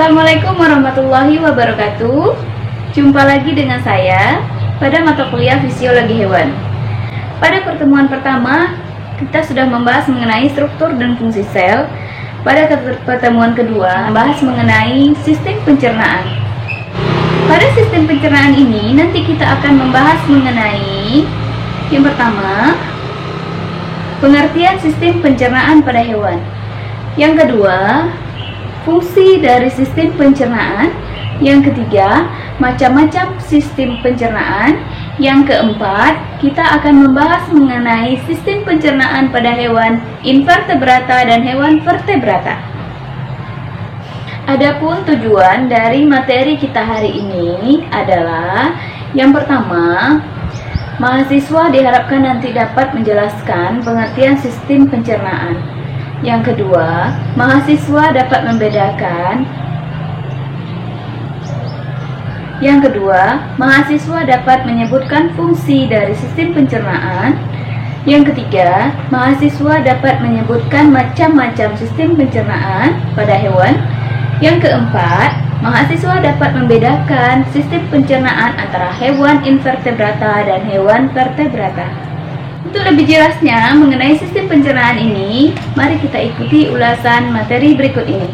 Assalamualaikum warahmatullahi wabarakatuh. Jumpa lagi dengan saya pada mata kuliah Fisiologi Hewan. Pada pertemuan pertama, kita sudah membahas mengenai struktur dan fungsi sel. Pada pertemuan kedua, membahas mengenai sistem pencernaan. Pada sistem pencernaan ini, nanti kita akan membahas mengenai yang pertama, pengertian sistem pencernaan pada hewan. Yang kedua, fungsi dari sistem pencernaan. Yang ketiga, macam-macam sistem pencernaan. Yang keempat, kita akan membahas mengenai sistem pencernaan pada hewan invertebrata dan hewan vertebrata. Adapun tujuan dari materi kita hari ini adalah yang pertama, mahasiswa diharapkan nanti dapat menjelaskan pengertian sistem pencernaan. Yang kedua, mahasiswa dapat membedakan. Yang kedua, mahasiswa dapat menyebutkan fungsi dari sistem pencernaan. Yang ketiga, mahasiswa dapat menyebutkan macam-macam sistem pencernaan pada hewan. Yang keempat, mahasiswa dapat membedakan sistem pencernaan antara hewan invertebrata dan hewan vertebrata. Untuk lebih jelasnya mengenai sistem pencernaan ini, mari kita ikuti ulasan materi berikut ini.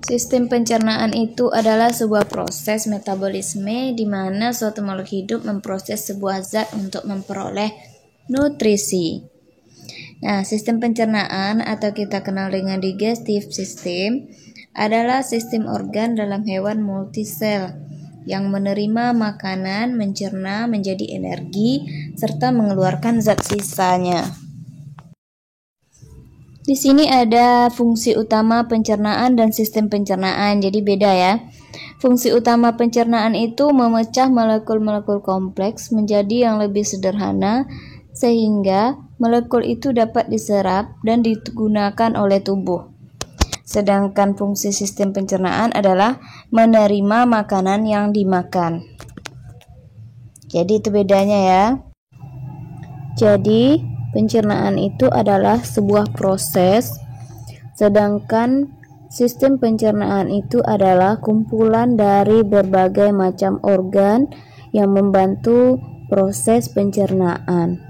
Sistem pencernaan itu adalah sebuah proses metabolisme di mana suatu makhluk hidup memproses sebuah zat untuk memperoleh nutrisi. Nah, sistem pencernaan atau kita kenal dengan digestive system adalah sistem organ dalam hewan multisel yang menerima makanan, mencerna menjadi energi, serta mengeluarkan zat sisanya. Di sini ada fungsi utama pencernaan dan sistem pencernaan, jadi beda ya. Fungsi utama pencernaan itu memecah molekul-molekul kompleks menjadi yang lebih sederhana, sehingga molekul itu dapat diserap dan digunakan oleh tubuh. Sedangkan fungsi sistem pencernaan adalah menerima makanan yang dimakan. Jadi itu bedanya ya. Jadi pencernaan itu adalah sebuah proses, sedangkan sistem pencernaan itu adalah kumpulan dari berbagai macam organ yang membantu proses pencernaan.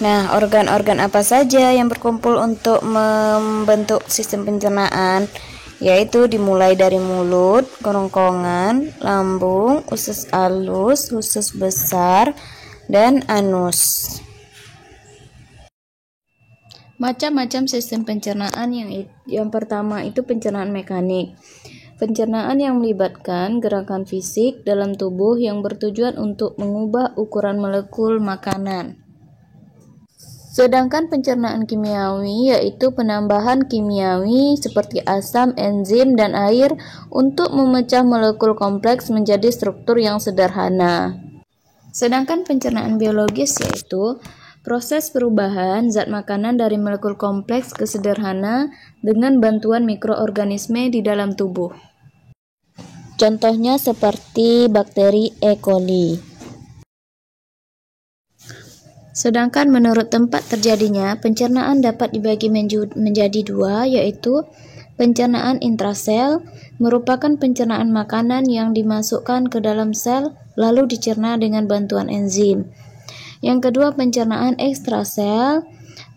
Nah, organ-organ apa saja yang berkumpul untuk membentuk sistem pencernaan? Yaitu dimulai dari mulut, kerongkongan, lambung, usus halus, usus besar, dan anus. Macam-macam sistem pencernaan yang pertama itu pencernaan mekanik. Pencernaan yang melibatkan gerakan fisik dalam tubuh yang bertujuan untuk mengubah ukuran molekul makanan. Sedangkan pencernaan kimiawi yaitu penambahan kimiawi seperti asam, enzim, dan air untuk memecah molekul kompleks menjadi struktur yang sederhana. Sedangkan pencernaan biologis yaitu proses perubahan zat makanan dari molekul kompleks ke sederhana dengan bantuan mikroorganisme di dalam tubuh. Contohnya seperti bakteri E. coli. Sedangkan menurut tempat terjadinya, pencernaan dapat dibagi menjadi dua, yaitu pencernaan intrasel, merupakan pencernaan makanan yang dimasukkan ke dalam sel lalu dicerna dengan bantuan enzim. Yang kedua, pencernaan ekstrasel,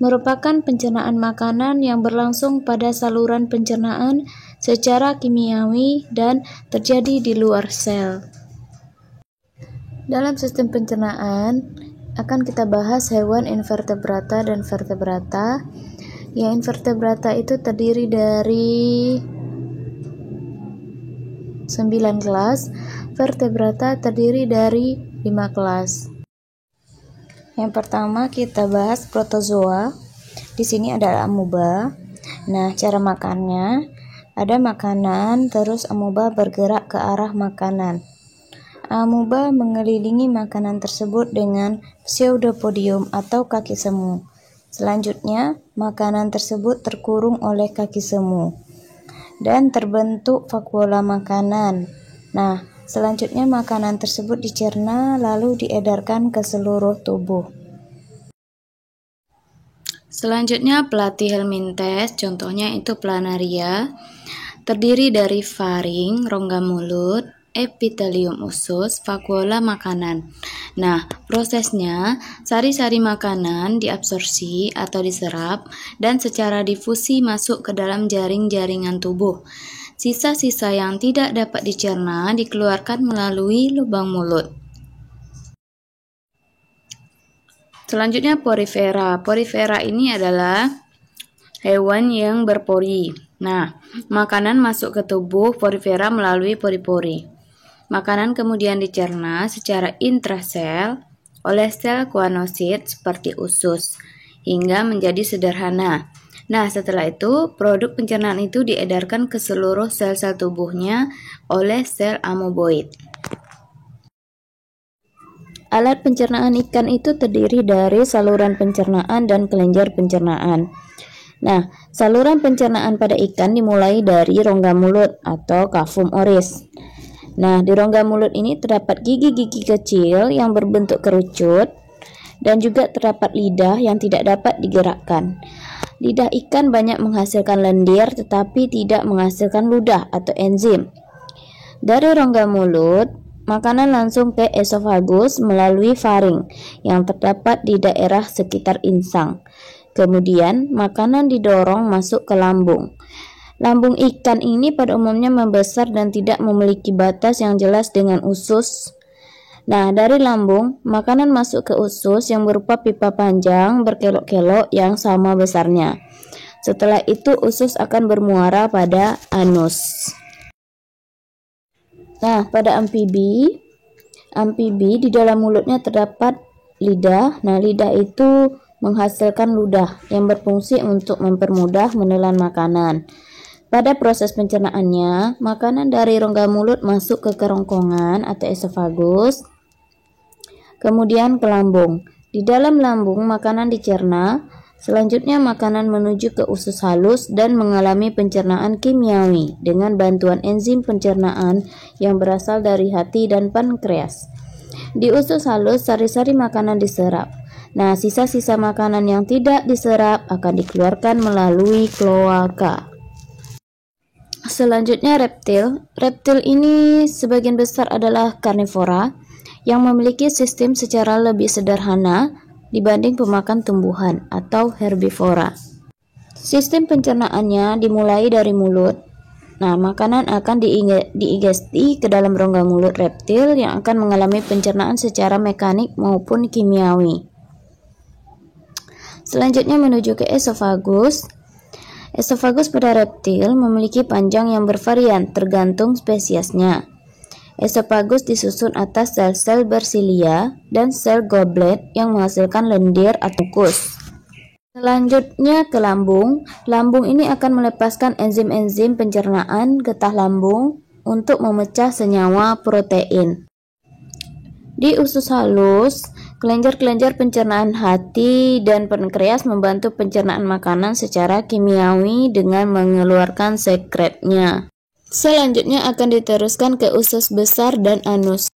merupakan pencernaan makanan yang berlangsung pada saluran pencernaan secara kimiawi dan terjadi di luar sel. Dalam sistem pencernaan akan kita bahas hewan invertebrata dan vertebrata. Yang invertebrata itu terdiri dari 9 kelas, vertebrata terdiri dari 5 kelas. Yang pertama kita bahas protozoa. Di sini ada amoeba. Nah, cara makannya ada makanan, terus amoeba bergerak ke arah makanan. Amoeba mengelilingi makanan tersebut dengan pseudopodium atau kaki semu. Selanjutnya, makanan tersebut terkurung oleh kaki semu dan terbentuk vakuola makanan. Nah, selanjutnya makanan tersebut dicerna lalu diedarkan ke seluruh tubuh. Selanjutnya platyhelminthes, contohnya itu planaria, terdiri dari faring, rongga mulut, epitelium usus, vakuola makanan. Nah, prosesnya sari-sari makanan diabsorpsi atau diserap dan secara difusi masuk ke dalam jaring-jaringan tubuh. Sisa-sisa yang tidak dapat dicerna dikeluarkan melalui lubang mulut. Selanjutnya porifera. Porifera ini adalah hewan yang berpori. Nah, makanan masuk ke tubuh porifera melalui pori-pori. Makanan kemudian dicerna secara intrasel oleh sel kuanosit seperti usus hingga menjadi sederhana. Nah, setelah itu produk pencernaan itu diedarkan ke seluruh sel-sel tubuhnya oleh sel amoeboid. Alat pencernaan ikan itu terdiri dari saluran pencernaan dan kelenjar pencernaan. Nah, saluran pencernaan pada ikan dimulai dari rongga mulut atau cavum oris. Nah, di rongga mulut ini terdapat gigi-gigi kecil yang berbentuk kerucut dan juga terdapat lidah yang tidak dapat digerakkan. Lidah ikan banyak menghasilkan lendir tetapi tidak menghasilkan ludah atau enzim. Dari rongga mulut, makanan langsung ke esofagus melalui faring yang terdapat di daerah sekitar insang. Kemudian, makanan didorong masuk ke lambung. Lambung ikan ini pada umumnya membesar dan tidak memiliki batas yang jelas dengan usus. Nah, dari lambung, makanan masuk ke usus yang berupa pipa panjang berkelok-kelok yang sama besarnya. Setelah itu, usus akan bermuara pada anus. Nah, pada amfibi di dalam mulutnya terdapat lidah. Nah, lidah itu menghasilkan ludah yang berfungsi untuk mempermudah menelan makanan. Pada proses pencernaannya, makanan dari rongga mulut masuk ke kerongkongan atau esofagus, kemudian ke lambung. Di dalam lambung, makanan dicerna. Selanjutnya makanan menuju ke usus halus dan mengalami pencernaan kimiawi dengan bantuan enzim pencernaan yang berasal dari hati dan pankreas. Di usus halus, sari-sari makanan diserap. Nah, sisa-sisa makanan yang tidak diserap akan dikeluarkan melalui kloaka. Selanjutnya reptil. Reptil ini sebagian besar adalah karnivora yang memiliki sistem secara lebih sederhana dibanding pemakan tumbuhan atau herbivora. Sistem pencernaannya dimulai dari mulut. Nah, makanan akan diigesti ke dalam rongga mulut reptil yang akan mengalami pencernaan secara mekanik maupun kimiawi. Selanjutnya menuju ke esofagus. Esofagus pada reptil memiliki panjang yang bervarian tergantung spesiesnya. Esofagus disusun atas sel-sel bersilia dan sel goblet yang menghasilkan lendir atau mukus. Selanjutnya ke lambung. Lambung ini akan melepaskan enzim-enzim pencernaan getah lambung untuk memecah senyawa protein. Di usus halus, kelenjar-kelenjar pencernaan hati dan pankreas membantu pencernaan makanan secara kimiawi dengan mengeluarkan sekretnya. Selanjutnya akan diteruskan ke usus besar dan anus.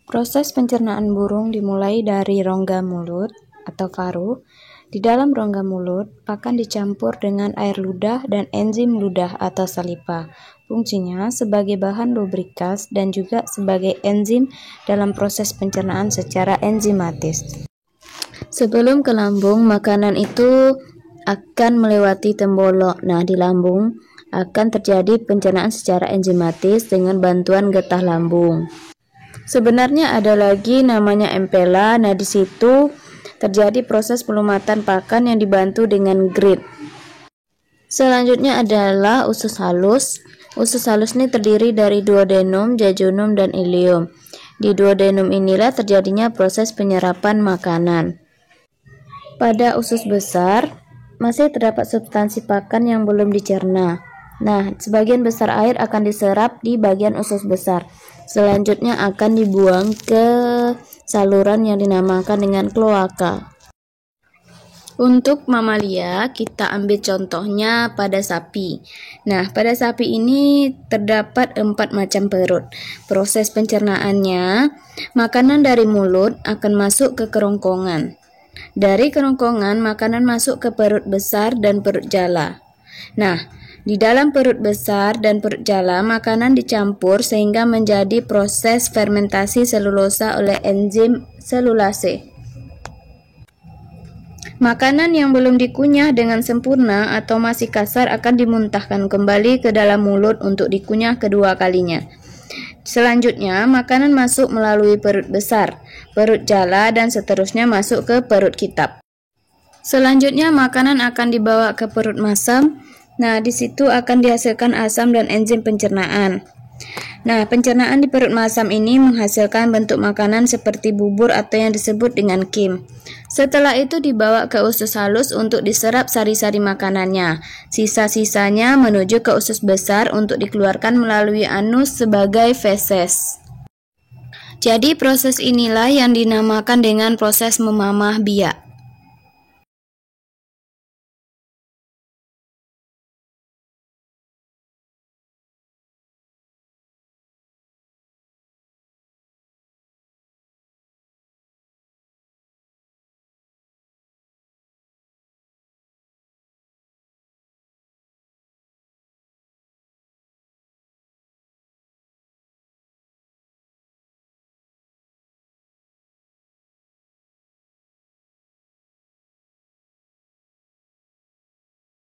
Proses pencernaan burung dimulai dari rongga mulut atau faru. Di dalam rongga mulut, pakan dicampur dengan air ludah dan enzim ludah atau saliva. Fungsinya sebagai bahan lubrikas dan juga sebagai enzim dalam proses pencernaan secara enzimatis. Sebelum ke lambung, makanan itu akan melewati tembolok. Nah, di lambung akan terjadi pencernaan secara enzimatis dengan bantuan getah lambung. Sebenarnya ada lagi namanya empela. Nah, di situ terjadi proses pelumatan pakan yang dibantu dengan grit. Selanjutnya adalah usus halus. Usus halus ini terdiri dari duodenum, jejunum, dan ileum. Di duodenum inilah terjadinya proses penyerapan makanan. Pada usus besar, masih terdapat substansi pakan yang belum dicerna. Nah, sebagian besar air akan diserap di bagian usus besar. Selanjutnya akan dibuang ke saluran yang dinamakan dengan kloaka. Untuk mamalia, kita ambil contohnya pada sapi. Nah, pada sapi ini terdapat 4 macam perut. Proses pencernaannya, makanan dari mulut akan masuk ke kerongkongan. Dari kerongkongan, makanan masuk ke perut besar dan perut jala. Nah, di dalam perut besar dan perut jala, makanan dicampur sehingga menjadi proses fermentasi selulosa oleh enzim selulase. Makanan yang belum dikunyah dengan sempurna atau masih kasar akan dimuntahkan kembali ke dalam mulut untuk dikunyah kedua kalinya. Selanjutnya, makanan masuk melalui perut besar, perut jala, dan seterusnya masuk ke perut kitab. Selanjutnya, makanan akan dibawa ke perut masam. Nah, di situ akan dihasilkan asam dan enzim pencernaan. Nah, pencernaan di perut masam ini menghasilkan bentuk makanan seperti bubur atau yang disebut dengan kim. Setelah itu dibawa ke usus halus untuk diserap sari-sari makanannya. Sisa-sisanya menuju ke usus besar untuk dikeluarkan melalui anus sebagai feses. Jadi proses inilah yang dinamakan dengan proses memamah biak.